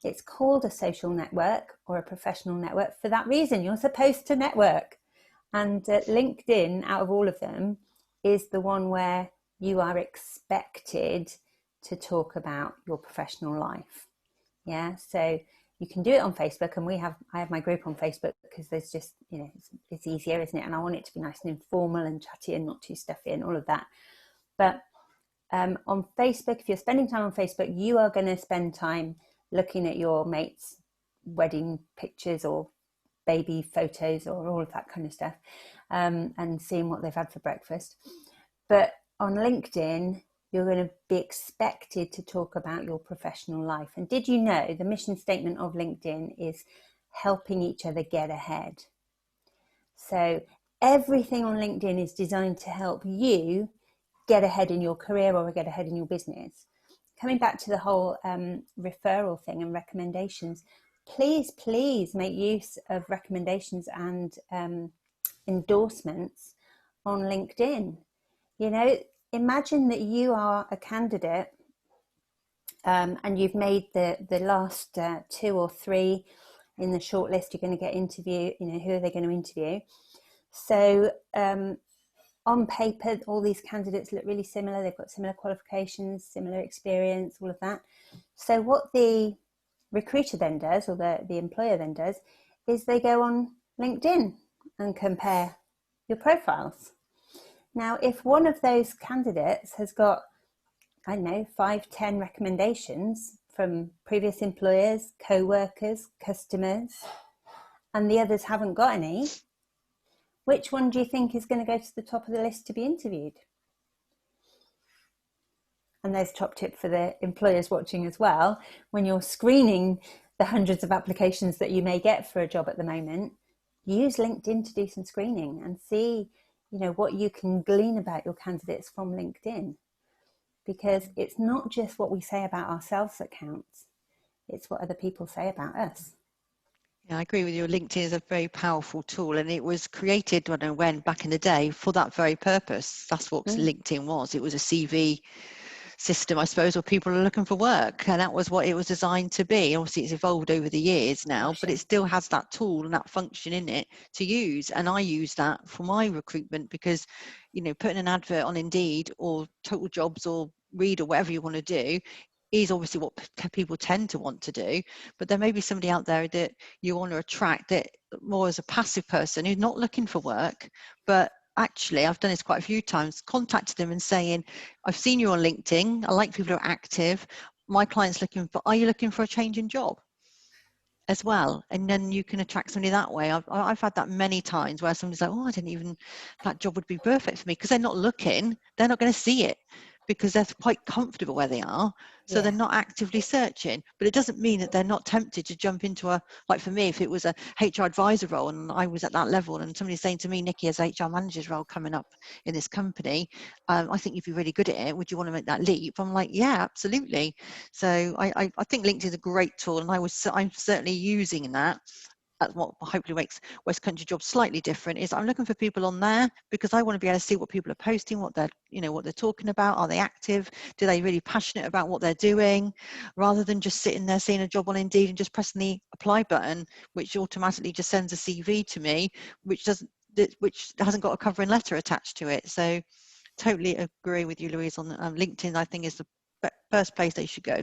it's called a social network or a professional network for that reason. You're supposed to network, and LinkedIn, out of all of them, is the one where you are expected to talk about your professional life. Yeah, so you can do it on Facebook, and I have my group on Facebook because there's just, it's easier, isn't it? And I want it to be nice and informal and chatty and not too stuffy and all of that. But on Facebook, if you're spending time on Facebook, you are going to spend time looking at your mates' wedding pictures or baby photos or all of that kind of stuff, and seeing what they've had for breakfast. But on LinkedIn, you're going to be expected to talk about your professional life. And did you know the mission statement of LinkedIn is helping each other get ahead? So everything on LinkedIn is designed to help you get ahead in your career or get ahead in your business. Coming back to the whole referral thing and recommendations, please make use of recommendations and endorsements on LinkedIn. Imagine that you are a candidate and you've made the last 2 or 3 in the shortlist. You're going to get interviewed. Who are they going to interview? So on paper, all these candidates look really similar. They've got similar qualifications, similar experience, all of that. So what the recruiter then does, or the employer then does, is they go on LinkedIn and compare your profiles. Now, if one of those candidates has got, 5, 10 recommendations from previous employers, co-workers, customers, and the others haven't got any, which one do you think is going to go to the top of the list to be interviewed? And there's a top tip for the employers watching as well. When you're screening the hundreds of applications that you may get for a job at the moment, use LinkedIn to do some screening and see, what you can glean about your candidates from LinkedIn. Because it's not just what we say about ourselves that counts. It's what other people say about us. Yeah, I agree with you. LinkedIn is a very powerful tool, and it was created, I don't know when, back in the day, for that very purpose. That's what LinkedIn was. It was a CV system, I suppose, where people are looking for work, and that was what it was designed to be. Obviously, it's evolved over the years now, but it still has that tool and that function in it to use. And I use that for my recruitment because, putting an advert on Indeed or Total Jobs or Read or whatever you want to do is obviously what people tend to want to do, but there may be somebody out there that you want to attract that more as a passive person who's not looking for work, but actually, I've done this quite a few times, contacted them and saying, I've seen you on LinkedIn, I like people who are active, my client's are you looking for a change in job as well? And then you can attract somebody that way. I've had that many times where somebody's like, that job would be perfect for me, because they're not looking, they're not going to see it, because they're quite comfortable where they are. So they're not actively searching, but it doesn't mean that they're not tempted to jump into like for me, if it was a HR advisor role and I was at that level and somebody's saying to me, Nicki, has HR manager's role coming up in this company, I think you'd be really good at it. Would you want to make that leap? I'm like, yeah, absolutely. So I think LinkedIn is a great tool, and I'm certainly using that. That's what hopefully makes West Country Jobs slightly different, is I'm looking for people on there because I want to be able to see what people are posting, what they're talking about. Are they active? Do they really passionate about what they're doing? Rather than just sitting there seeing a job on Indeed and just pressing the apply button, which automatically just sends a CV to me, which hasn't got a covering letter attached to it. So totally agree with you, Louise, on LinkedIn. I think is the first place they should go.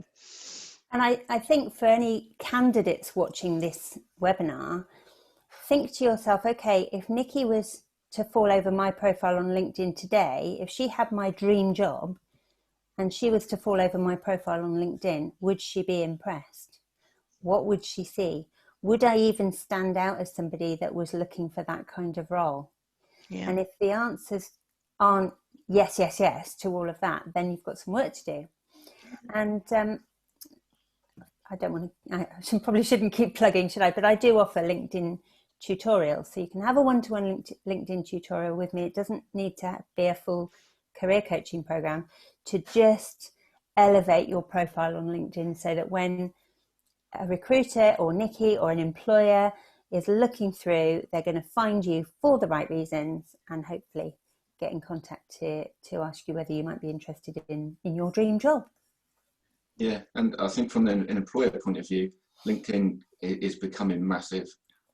And I think for any candidates watching this webinar, think to yourself, okay, if Nicki was to fall over my profile on LinkedIn today, if she had my dream job and she was to fall over my profile on LinkedIn, would she be impressed? What would she see? Would I even stand out as somebody that was looking for that kind of role? Yeah. And if the answer's aren't yes, yes, yes to all of that, then you've got some work to do. And I don't want to, I probably shouldn't keep plugging, should I? But I do offer LinkedIn tutorials. So you can have a one-to-one LinkedIn tutorial with me. It doesn't need to be a full career coaching program, to just elevate your profile on LinkedIn, so that when a recruiter or Nicki or an employer is looking through, they're going to find you for the right reasons, and hopefully get in contact to ask you whether you might be interested in your dream job. Yeah, and I think from an employer point of view, LinkedIn is becoming massive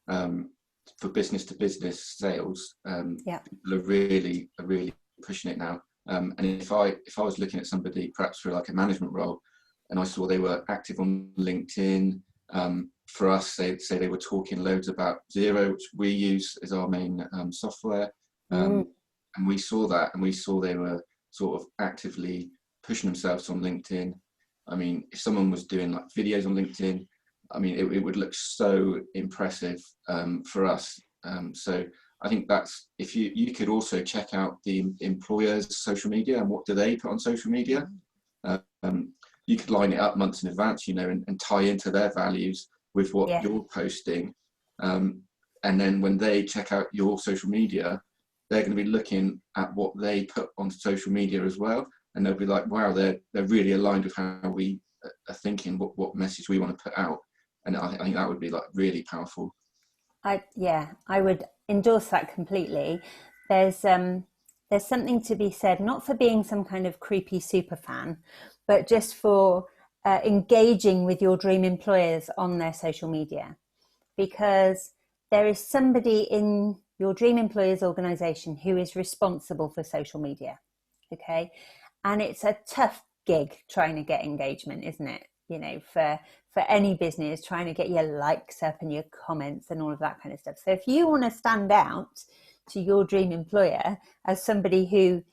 for business to business sales. People are really pushing it now. And if I was looking at somebody perhaps for like a management role, and I saw they were active on LinkedIn, for us, they'd say they were talking loads about Xero, which we use as our main software. And we saw that, and we saw they were sort of actively pushing themselves on LinkedIn. I mean, if someone was doing like videos on LinkedIn, I mean, it would look so impressive for us. So I think that's, if you could also check out the employer's social media and what do they put on social media. You could line it up months in advance, you know, and tie into their values with what you're posting. And then when they check out your social media, they're going to be looking at what they put on social media as well. And they'll be like, wow, they're really aligned with how we are thinking, what message we want to put out. And I think that would be like really powerful. I would endorse that completely. There's something to be said, not for being some kind of creepy super fan, but just for engaging with your dream employers on their social media, because there is somebody in your dream employer's organization who is responsible for social media. Okay. And it's a tough gig trying to get engagement, isn't it? You know, for any business, trying to get your likes up and your comments and all of that kind of stuff. So if you want to stand out to your dream employer as somebody who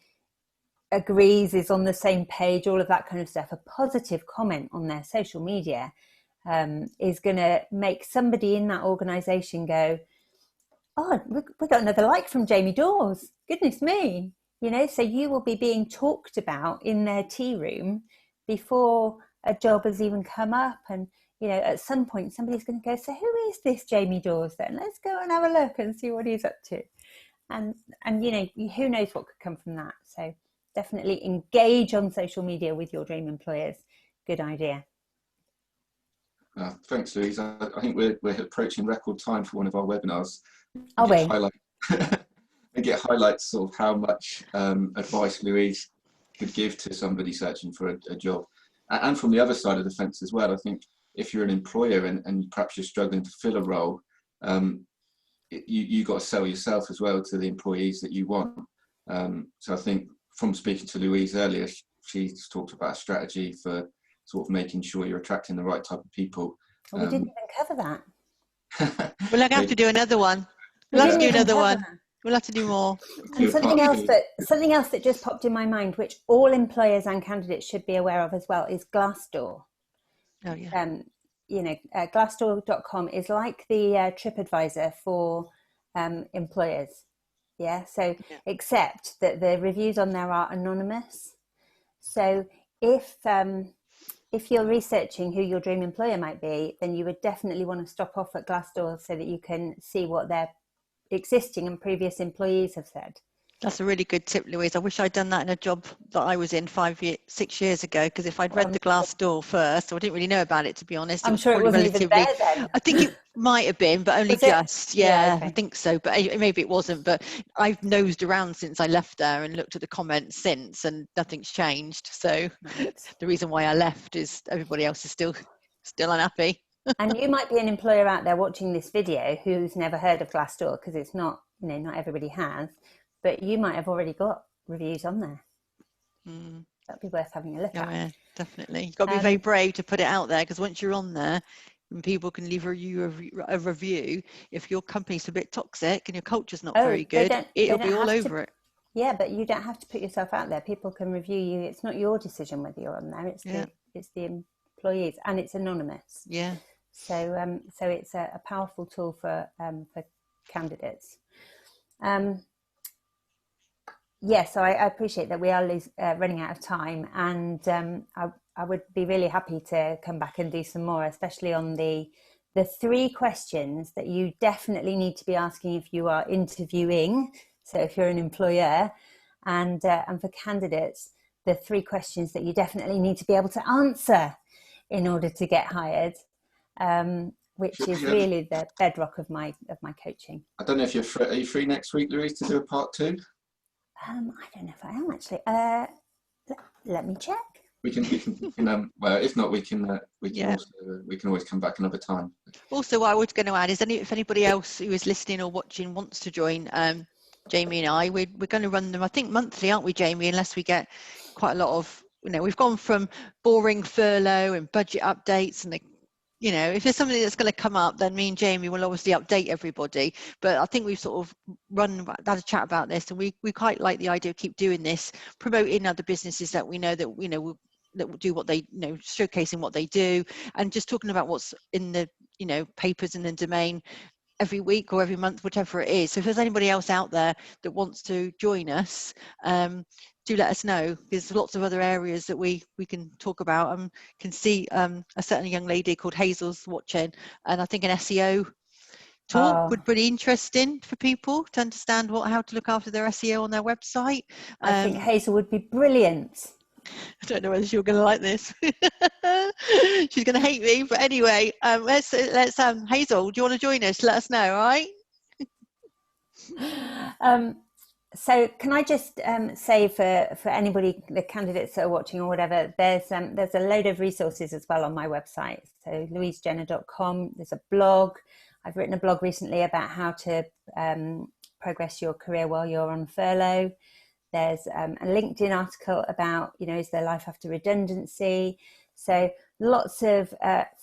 agrees, is on the same page, all of that kind of stuff, a positive comment on their social media is going to make somebody in that organization go, oh, we got another like from Jamie Dawes. Goodness me. You know, so you will be being talked about in their tea room before a job has even come up. And, you know, at some point, somebody's going to go, so who is this Jamie Dawes then? Let's go and have a look and see what he's up to. And you know, who knows what could come from that. So definitely engage on social media with your dream employers. Good idea. Thanks, Louise. I think we're approaching record time for one of our webinars. Are we? And get highlights of how much advice Louise could give to somebody searching for a job. And from the other side of the fence as well, I think if you're an employer and perhaps you're struggling to fill a role, you got to sell yourself as well to the employees that you want. So I think from speaking to Louise earlier, she's talked about a strategy for sort of making sure you're attracting the right type of people. Well, we didn't even cover that. We'll have to do another one. We'll have to do another one. We'll have to do more. And something else that just popped in my mind, which all employers and candidates should be aware of as well, is Glassdoor. Oh yeah. You know, Glassdoor.com is like the TripAdvisor for employers. Yeah. So except that the reviews on there are anonymous. So if you're researching who your dream employer might be, then you would definitely want to stop off at Glassdoor so that you can see what their existing and previous employees have said. That's a really good tip, Louise. I wish I'd done that in a job that I was in 6 years ago, because if I'd read the Glassdoor first, I didn't really know about it, to be honest. I'm sure it wasn't even there then. I think it might have been, but only just. Yeah, okay. I think so, but maybe it wasn't. But I've nosed around since I left there and looked at the comments since, and nothing's changed. So the reason why I left is everybody else is still unhappy. And you might be an employer out there watching this video who's never heard of Glassdoor, because it's not, you know, not everybody has, but you might have already got reviews on there. That'd be worth having a look at. Yeah, definitely. You've got to be very brave to put it out there, because once you're on there and people can leave a review, if your company's a bit toxic and your culture's not very good, it'll be all over it. Yeah, but you don't have to put yourself out there. People can review you. It's not your decision whether you're on there. It's the employees, and it's anonymous. Yeah. So it's a powerful tool for candidates. So I appreciate that we are running out of time, and I would be really happy to come back and do some more, especially on the 3 questions that you definitely need to be asking if you are interviewing. So if you're an employer, and for candidates, the 3 questions that you definitely need to be able to answer in order to get hired, which is really the bedrock of my coaching. I don't know if you're free. Are you free next week, Louise, to do a part 2? I don't know if I am actually. Let me check. We can well, if not, we can always come back another time. Also, what I was going to add is if anybody else who is listening or watching wants to join, Jamie and I, we're going to run them, I think, monthly, aren't we, Jamie? Unless we get quite a lot of, we've gone from boring furlough and budget updates, and if there's something that's going to come up, then me and Jamie will obviously update everybody. But I think we've sort of had a chat about this, and we quite like the idea of keep doing this, promoting other businesses that we know that that will do what they showcasing what they do, and just talking about what's in the papers in the domain every week or every month, whatever it is. So if there's anybody else out there that wants to join us, do let us know. There's lots of other areas that we can talk about. Can see a certain young lady called Hazel's watching, and I think an SEO talk would be pretty interesting for people to understand how to look after their SEO on their website. I think Hazel would be brilliant. I don't know whether you're going to like this. She's going to hate me, but anyway, let's Hazel, do you want to join us? Let us know, all right? So can I just say for anybody, the candidates that are watching or whatever, there's a load of resources as well on my website. So louisejenner.com. There's a blog. I've written a blog recently about how to progress your career while you're on furlough. There's a LinkedIn article about, is there life after redundancy? So lots of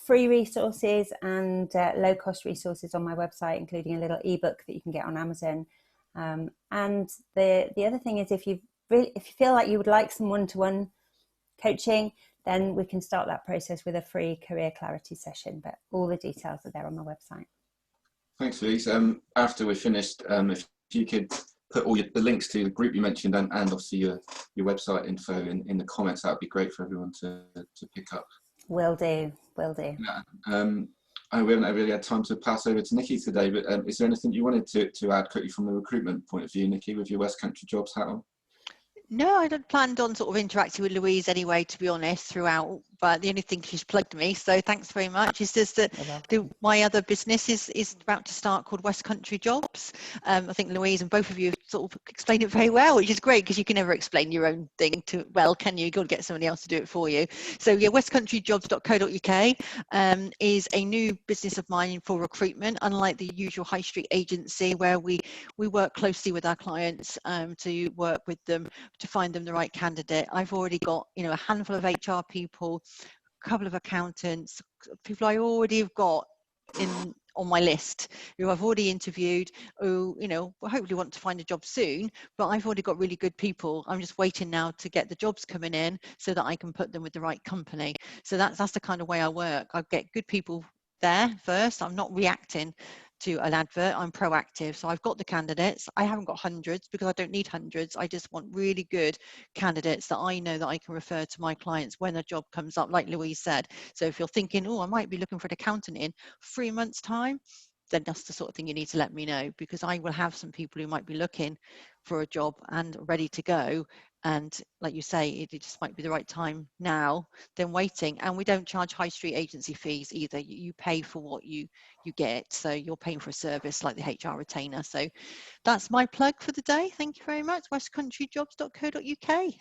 free resources and low-cost resources on my website, including a little ebook that you can get on Amazon. And the other thing is, if you feel like you would like some one-to-one coaching, then we can start that process with a free career clarity session. But all the details are there on my website. Thanks, Louise. After we're finished, if you could put all the links to the group you mentioned and obviously your website info in the comments, that would be great for everyone to pick up. Will do. Yeah. We haven't really had time to pass over to Nicki today, but is there anything you wanted to add quickly from the recruitment point of view, Nicki, with your West Country Jobs hat on? No, I had planned on sort of interacting with Louise anyway, to be honest, throughout. But the only thing, she's plugged me, so thanks very much. It's just that my other business is about to start, called West Country Jobs. I think Louise and both of you sort of explained it very well, which is great, because you can never explain your own thing can you? You've got to get somebody else to do it for you. So yeah, westcountryjobs.co.uk is a new business of mine for recruitment, unlike the usual high street agency where we work closely with our clients to work with them to find them the right candidate. I've already got a handful of HR people, a couple of accountants, people I already have got on my list who I've already interviewed, who hopefully want to find a job soon, but I've already got really good people. I'm just waiting now to get the jobs coming in so that I can put them with the right company. So that's the kind of way I work. I get good people there first. I'm not reacting to an advert, I'm proactive. So I've got the candidates. I haven't got hundreds because I don't need hundreds. I just want really good candidates that I know that I can refer to my clients when a job comes up, like Louise said. So if you're thinking, I might be looking for an accountant in 3 months' time, then that's the sort of thing you need to let me know, because I will have some people who might be looking for a job and ready to go. And like you say, it just might be the right time now than waiting. And we don't charge high street agency fees either. You pay for what you get. So you're paying for a service like the HR retainer. So that's my plug for the day. Thank you very much. westcountryjobs.co.uk.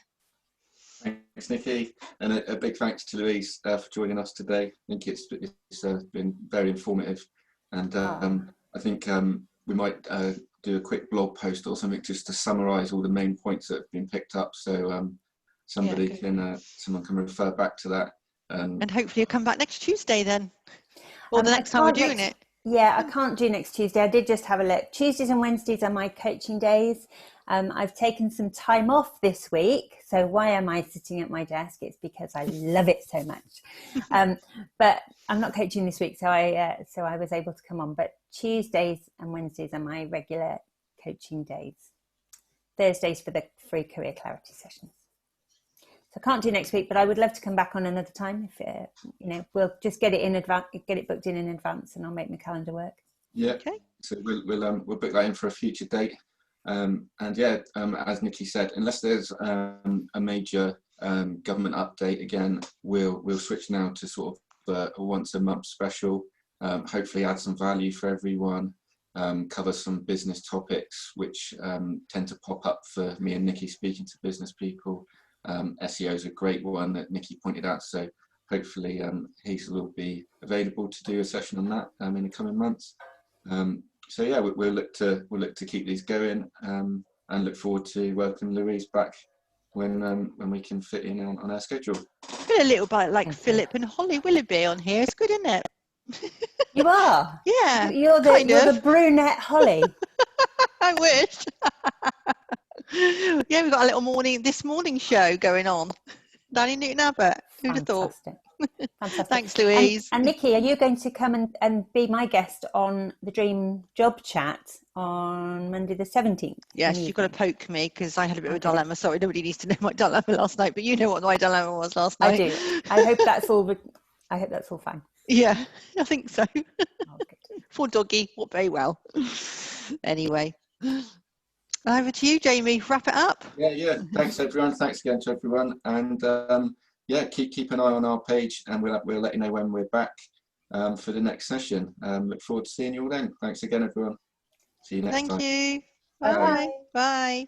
Thanks, Nicki, and a big thanks to Louise for joining us today. I think it's been very informative, and I think we might do a quick blog post or something just to summarise all the main points that have been picked up, so someone can refer back to that. And hopefully you'll come back next Tuesday then, or the next time we're doing it. Yeah, I can't do next Tuesday. I did just have a look. Tuesdays and Wednesdays are my coaching days. I've taken some time off this week. So why am I sitting at my desk? It's because I love it so much. But I'm not coaching this week, so I was able to come on. But Tuesdays and Wednesdays are my regular coaching days. Thursdays for the free career clarity sessions. So I can't do next week, but I would love to come back on another time. If we'll just get it in advance, get it booked in advance, and I'll make my calendar work. Yeah. Okay. So we'll book that in for a future date. And yeah, as Nicki said, unless there's a major government update again, we'll switch now to sort of a once a month special. Hopefully add some value for everyone. Cover some business topics which tend to pop up for me and Nicki speaking to business people. SEO is a great one that Nicki pointed out, so hopefully Hazel will be available to do a session on that in the coming months. So yeah, we'll look to keep these going, and look forward to welcoming Louise back when we can fit in on our schedule. Been a little bit like Philip and Holly Willoughby on here. It's good, isn't it? You are. Yeah. You're the brunette Holly. I wish. Yeah, we've got a little this morning show going on. Danny Newton Abbott. Who'd have thought? Fantastic. Thanks, Louise. And Nicki, are you going to come and be my guest on the Dream Job Chat on Monday the 17th? Yes, you've got to poke me because I had a bit of a dilemma. Sorry, nobody needs to know my dilemma last night, but you know what my dilemma was last night. I do. I hope that's all fine. Yeah, I think so. Oh, good. Poor doggy, not very well. Anyway, over to you, Jamie. Wrap it up. Yeah. Thanks everyone. Thanks again to everyone, and yeah, keep an eye on our page, and we'll let you know when we're back for the next session. Look forward to seeing you all then. Thanks again, everyone. See you next time. Thank you. Bye. Bye. Bye.